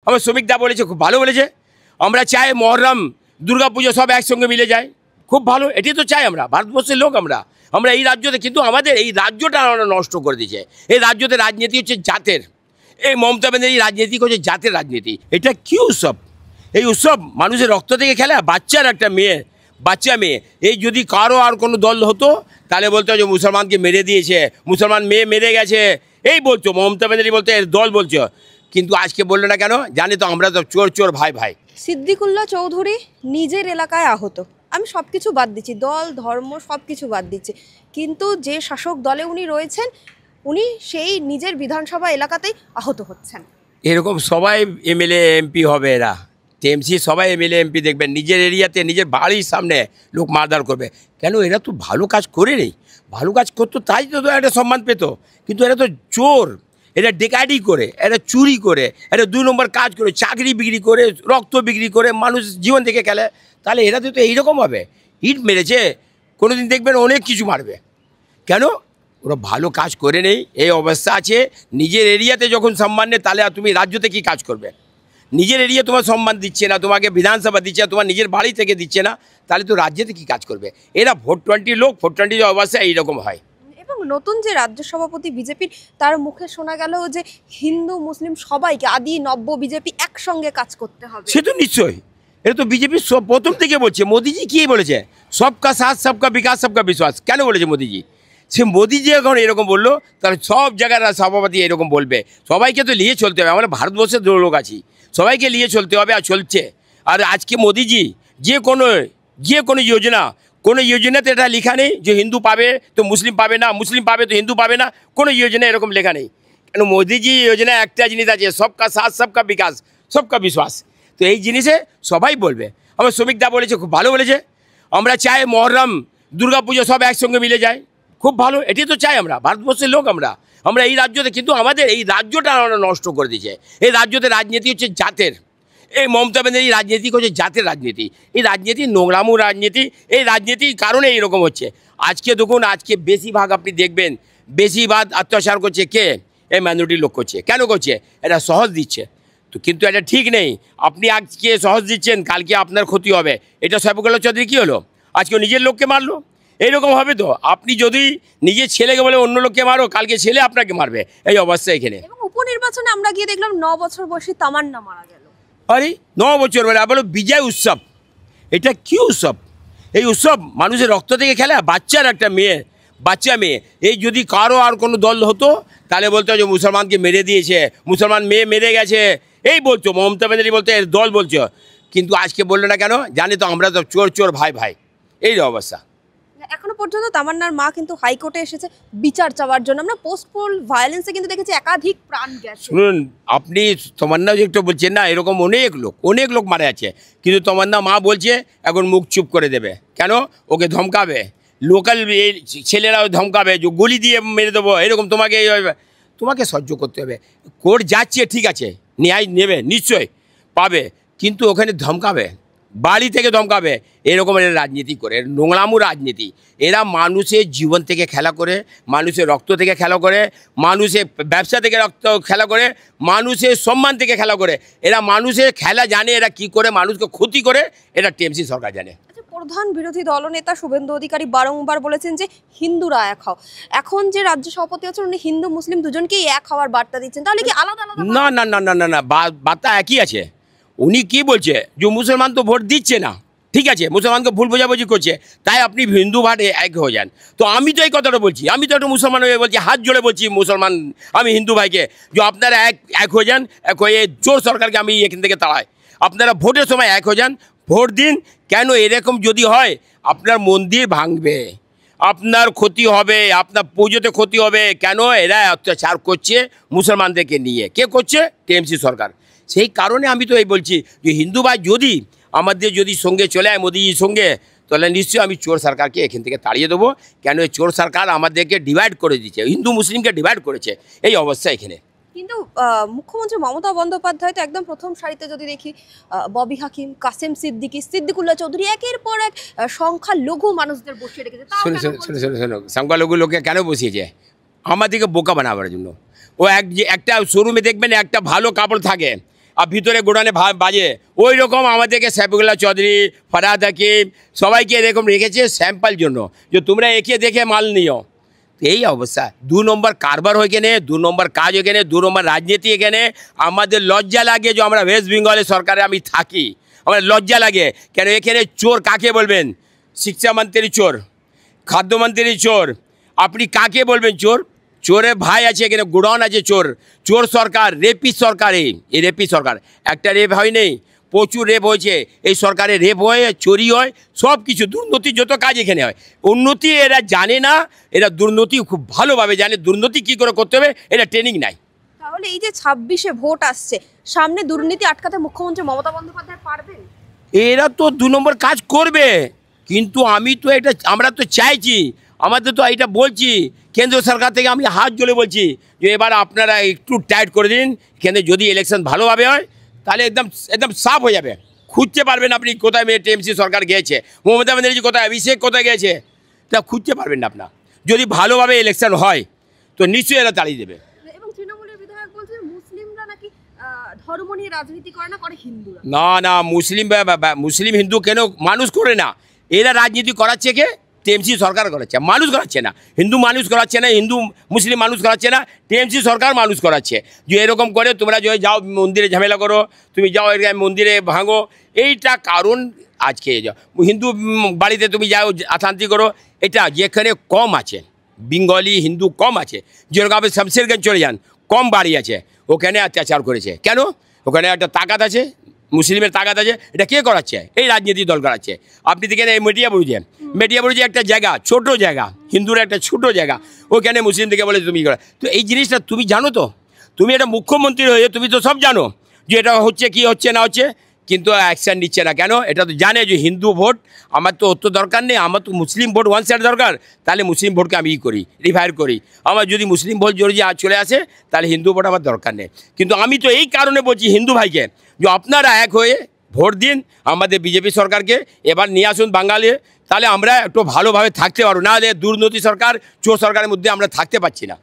আমার শ্রমিকদা বলেছে, খুব ভালো বলেছে। আমরা চাই মহরম দুর্গা পুজো সব একসঙ্গে মিলে যায়, খুব ভালো, এটি তো চাই আমরা, ভারতবর্ষের লোক আমরা আমরা এই রাজ্যতে। কিন্তু আমাদের এই রাজ্যটা আমরা নষ্ট করে দিয়েছে। এই রাজ্যতে রাজনীতি হচ্ছে জাতের, এই মমতা ব্যানার্জি রাজনীতি করছে জাতের রাজনীতি। এটা কি উৎসব? এই উৎসব মানুষের রক্ত থেকে খেলা, বাচ্চার একটা মেয়ে, বাচ্চা মেয়ে। এই যদি কারো আর কোনো দল হতো তাহলে বলতো যে মুসলমানকে মেরে দিয়েছে, মুসলমান মেয়ে মেরে গেছে, এই বলছো মমতা ব্যানার্জি বলতো, এর দল বলছো। কিন্তু আজকে বললো না কেন? জানি তো আমরা তো চোর চোর ভাই ভাই। সিদ্দিকুল্লাহ চৌধুরী নিজের এলাকায় আহত, আমি সব কিছু বাদ দিচ্ছি, দল ধর্ম সব কিছু বাদ দিচ্ছি, কিন্তু যে শাসক দলে উনি রয়েছেন উনি সেই নিজের বিধানসভা এলাকাতেই আহত হচ্ছেন। এরকম সবাই এমএলএ এমপি হবে, এরা টিএমসি সবাই এমএলএ এমপি দেখবেন নিজের এরিয়াতে, নিজের বাড়ির সামনে লোক মারধর করবে। কেন? এরা তো ভালো কাজ করে নেই, ভালো কাজ করতো তাই তো একটা সম্মান পেত। কিন্তু এরা তো চোর, এরা ডেকাইটি করে, এরা চুরি করে, এরা 2 নম্বর কাজ করে, চাকরি বিক্রি করে, রক্ত বিক্রি করে মানুষ জীবন থেকে খেলে। তাহলে এরা তো এইরকম হবে। ইট মেরেছে, কোনো দিন দেখবেন অনেক কিছু মারবে। কেন? ওরা ভালো কাজ করে নেই, এই অবস্থা আছে। নিজের এরিয়াতে যখন সম্মান নেই তাহলে আর তুমি রাজ্যতে কী কাজ করবে? নিজের এরিয়া তোমার সম্মান দিচ্ছে না, তোমাকে বিধানসভা দিচ্ছে না, তোমার নিজের বাড়ি থেকে দিচ্ছে না, তাহলে তো রাজ্যতে কী কাজ করবে? এরা ভোট 20 লোক, ভোট 20 অবস্থা এইরকম হয়। এবং নতুন যে রাজ্য সভাপতি বিজেপির, তার মুখে শোনা গেল যে হিন্দু মুসলিম সবাইকে, আদি নব্য বিজেপি একসঙ্গে কাজ করতে হবে। সে তো নিশ্চয়ই, এটা তো বিজেপি প্রথম থেকে বলছে। মোদিজি কী বলেছে? সবকা সাথ সবকা বিকাশ সবকা বিশ্বাস। কেন বলেছে মোদিজি? সে মোদিজি এখন এরকম বললো, তাহলে সব জায়গার সভাপতি এরকম বলবে। সবাইকে তো নিয়ে চলতে হবে, আমরা ভারতবর্ষের লোক আছি, সবাইকে নিয়ে চলতে হবে, আর চলছে। আর আজকে মোদিজি যে কোনো যোজনাতে এটা লেখা নেই যে হিন্দু পাবে তো মুসলিম পাবে না, মুসলিম পাবে তো হিন্দু পাবে না, কোনো যোজনা এরকম লেখা নেই। কেন? মোদিজি যোজনা একটা জিনিস আছে, সবকা সাথ সবকা বিকাশ সবকা বিশ্বাস। তো এই জিনিসে সবাই বলবে। আমার শ্রমিকদা বলেছে, খুব ভালো বলেছে। আমরা চাই মহরম দুর্গা পুজো সব একসঙ্গে মিলে যায়, খুব ভালো, এটি তো চাই আমরা, ভারতবর্ষের লোক আমরা আমরা এই রাজ্যতে। কিন্তু আমাদের এই রাজ্যটা আমরা নষ্ট করে দিয়েছে। এই রাজ্যতে রাজনীতি হচ্ছে জাতের, এই মমতা ব্যানার্জি রাজনীতি করছে জাতের রাজনীতি। এই রাজনীতি নোংরামু রাজনীতি, এই রাজনীতির কারণে এইরকম হচ্ছে। আজকে দেখুন, আজকে বেশিরভাগ আপনি দেখবেন বেশিরভাগ অত্যাচার করছে কে? এই মাইনরিটির লোক করছে। কেন করছে? এটা সহজ দিচ্ছে তো, কিন্তু এটা ঠিক নেই। আপনি আজকে সহজ দিচ্ছেন, কালকে আপনার ক্ষতি হবে। এটা শফিকুল্লাহ চৌধুরী কী হলো? আজকে নিজের লোককে মারলো, এইরকম হবে তো। আপনি যদি নিজের ছেলেকে বলে অন্য লোককে মারো, কালকে ছেলে আপনাকে মারবে, এই অবস্থা এখানে। এবং উপনির্বাচনে আমরা গিয়ে দেখলাম 9 বছর বয়সী তামান্না মারা গেল। আরে 9 বছর বলে বলো বিজয় উৎসব, এটা কি উৎসব? এই উৎসব মানুষের রক্ত থেকে খেলা, বাচ্চার একটা মেয়ে, বাচ্চা মেয়ে। এই যদি কারো আর কোনো দল হতো তাহলে বলতো যে মুসলমানকে মেরে দিয়েছে, মুসলমান মেয়ে মেরে গেছে, এই বলছো মমতা ব্যানার্জি বলতো, এর দল বলছো। কিন্তু আজকে বললো না কেন? জানি তো আমরা তো চোর চোর ভাই ভাই, এই অবস্থা। এখনো পর্যন্ত তামান্নার মা কিন্তু হাইকোর্টে এসেছে বিচার চাওয়ার জন্য। আমরা পোস্ট পোল ভায়োলেন্সে কিন্তু দেখেছি একাধিক প্রাণ গেছে। শুনুন, আপনি তমান্না যে একটু বলছেন না, এরকম অনেক লোক মারা যাচ্ছে, কিন্তু তমান্না মা বলছে এখন মুখ চুপ করে দেবে। কেন? ওকে ধমকাবে, লোকাল ছেলেরাও ধমকাবে যে গুলি দিয়ে মেরে দেবো, এরকম তোমাকে সহ্য করতে হবে। কোর্ট যাচ্ছে, ঠিক আছে, ন্যায় নেবে, নিশ্চয় পাবে, কিন্তু ওখানে ধমকাবে, বাড়ি থেকে ধমকাবে। এরকম এরা রাজনীতি করে, নোংরামু রাজনীতি। এরা মানুষের জীবন থেকে খেলা করে, মানুষের রক্ত থেকে খেলা করে, মানুষের ব্যবসা থেকে খেলা করে, মানুষের সম্মান থেকে খেলা করে। এরা মানুষের খেলা জানে, এরা কি করে মানুষকে ক্ষতি করে, এটা টিএমসি সরকার জানে। প্রধান বিরোধী দলনেতা শুভেন্দু অধিকারী বারংবার বলেছেন যে হিন্দুরা এক হও। এখন যে রাজ্য সভাপতি আছেন উনি হিন্দু মুসলিম দুজনকেই এক হওয়ার বার্তা দিচ্ছেন, তাহলে কি আলাদা আলাদা? না না না না না না, বার্তা একই আছে। উনি কি বলছে যে মুসলমান তো ভোট দিচ্ছে না, ঠিক আছে, মুসলমানকে ভুল বোঝাবুঝি করছে, তাই আপনি হিন্দু ভাট এক হয়ে যান। তো আমি তো এই কথাটা বলছি, আমি তো একটা মুসলমান হয়ে বলছি, হাত জোড়ে বলছি মুসলমান, আমি হিন্দু ভাইকে, যে আপনারা এক হয়ে যান, এক হয়ে চোর সরকারকে আমি এখান থেকে তাড়াই। আপনারা ভোটের সময় এক হয়ে যান, ভোট দিন। কেন? এরকম যদি হয় আপনার মন্দির ভাঙবে, আপনার ক্ষতি হবে, আপনার পুজোতে ক্ষতি হবে। কেন? এরা অত্যাচার করছে মুসলমানদেরকে নিয়ে। কে করছে? টিএমসি সরকার। সেই কারণে আমি তো এই বলছি যে হিন্দু ভাই যদি আমাদের সঙ্গে চলে আয় মোদিজির সঙ্গে, তাহলে নিশ্চয়ই আমি চোর সরকারকে এখান থেকে তাড়িয়ে দেবো। কেন? এই চোর সরকার আমাদেরকে ডিভাইড করে দিচ্ছে, হিন্দু মুসলিমকে ডিভাইড করেছে, এই অবস্থা এখানে। কিন্তু মুখ্যমন্ত্রী মমতা বন্দ্যোপাধ্যায় তো একদম প্রথম সারিতে যদি দেখি, ববি হাকিম, কাসেম সিদ্দিকী, সিদ্দিকুল্লাহ চৌধুরী, একের পর এক সংখ্যালঘু মানুষদের বসিয়ে রেখেছে। শোনো, সংখ্যালঘু লোককে কেন বসিয়েছে? আমাদেরকে বোকা বানাবার জন্য। ও একটা শোরুমে দেখবেন একটা ভালো কাপড় থাকে, আর ভিতরে গোডানে বাজে, ওই রকম আমাদেরকে সাইফুল্লাহ চৌধুরী, ফরহাদ হাকিম সবাইকে এরকম রেখেছে স্যাম্পল জন্য, যে তোমরা একে দেখে মাল নিও। এই অবস্থা, 2 নম্বর কারবার এখানে, 2 নম্বর কাজ এখানে, 2 নম্বর রাজনীতি এখানে। আমাদের লজ্জা লাগে যে আমরা ওয়েস্ট বেঙ্গলের সরকারে আমি থাকি, আমার লজ্জা লাগে। কেন এখানে চোর কাকে বলবেন? শিক্ষামন্ত্রী চোর, খাদ্যমন্ত্রী চোর, আপনি কাকে বলবেন চোর? চোরের ভাই আছে এখানে, গোডাউন আছে চোর। চোর সরকার, রেপি সরকার, এই রেপি সরকার। একটা রেপ হয় নেই, প্রচুর রেপ হয়েছে এই সরকারে, রেপ হয়, চুরি হয়, সব কিছু দুর্নীতি, যত কাজ এখানে হয়। উন্নতি এরা জানে না, এরা দুর্নীতি খুব ভালোভাবে জানে, দুর্নীতি কী করে করতে হবে এটা ট্রেনিং নাই। তাহলে এই যে 26-এ ভোট আসছে, সামনে দুর্নীতি আটকাতে মুখ্যমন্ত্রী মমতা বন্দ্যোপাধ্যায় পারবেন? এরা তো 2 নম্বর কাজ করবে, কিন্তু আমি তো এটা, আমরা তো চাইছি, আমাদের তো এটা বলছি কেন্দ্র সরকার থেকে, আমি হাত জোড়ে বলছি যে এবার আপনারা একটু টাইট করে দিন, এখানে যদি ইলেকশন ভালোভাবে হয় তাহলে একদম একদম সাফ হয়ে যাবে। খুঁজতে পারবেন আপনি কোথায় টিএমসি সরকার গিয়েছে, মমতা ব্যানার্জি কোথায়, অভিষেক কোথায় গিয়েছে, তা খুঁজতে পারবেন না আপনার। যদি ভালোভাবে ইলেকশন হয় তো নিশ্চয়ই এরা তাড়িয়ে দেবে। এবং তৃণমূলের বিধায়ক বলছেন মুসলিমরা নাকি ধর্ম নিয়ে রাজনীতি করে না, করে হিন্দুরা। না না, মুসলিম হিন্দু কেন মানুষ করে না, এরা রাজনীতি করাচ্ছে কে? টিএমসি সরকার করাচ্ছে, মানুষ করাচ্ছে না। হিন্দু মানুষ করাচ্ছে না, হিন্দু মুসলিম মানুষ করাচ্ছে না, টিএমসি সরকার মানুষ করাচ্ছে। যে এরকম করে তোমরা যে যাও মন্দিরে ঝামেলা করো, তুমি যাও মন্দিরে ভাঙো, এইটা কারণ আজকে যাও হিন্দু বাড়িতে তুমি যাও অশান্তি করো, এটা যেখানে কম আছে, বেঙ্গলি হিন্দু কম আছে, যেরকম আপনি শামশেরগঞ্জ চলে যান, কম বাড়ি আছে, ওখানে অত্যাচার করেছে। কেন? ওখানে একটা তাকাত আছে, মুসলিমের তাকাত আছে, এটা কে করাচ্ছে? এই রাজনীতি দল করাচ্ছে। আপনি দেখেন এই মেটিয়াবুরুজে একটা জায়গা, ছোট জায়গা, হিন্দুর একটা ছোট জায়গা, ওখানে মুসলিম থেকে বলে তুমি করা। তো এই জিনিসটা তুমি জানো তো, তুমি এটা মুখ্যমন্ত্রী হয়ে তুমি তো সব জানো যে এটা হচ্ছে কি হচ্ছে না হচ্ছে, কিন্তু অ্যাকশান নিচ্ছে না কেন? এটা তো জানে যে হিন্দু ভোট আমার তো অত দরকার নেই, আমার তো মুসলিম ভোট 1 সাইড দরকার, তাহলে মুসলিম ভোটকে আমি করি, রিফায়ার করি। আমার যদি মুসলিম ভোট যদি চলে আসে তাহলে হিন্দু ভোট আমার দরকার নেই। কিন্তু আমি তো এই কারণে বলছি হিন্দু ভাইকে যে আপনারা এক হয়ে ভোট দিন আমাদের বিজেপি সরকারকে, এবার নিয়ে আসুন বাঙালি, তাহলে আমরা একটু ভালোভাবে থাকতে পারবো, না হলে দুর্নীতি সরকার, চোর সরকারের মধ্যে আমরা থাকতে পারছি না।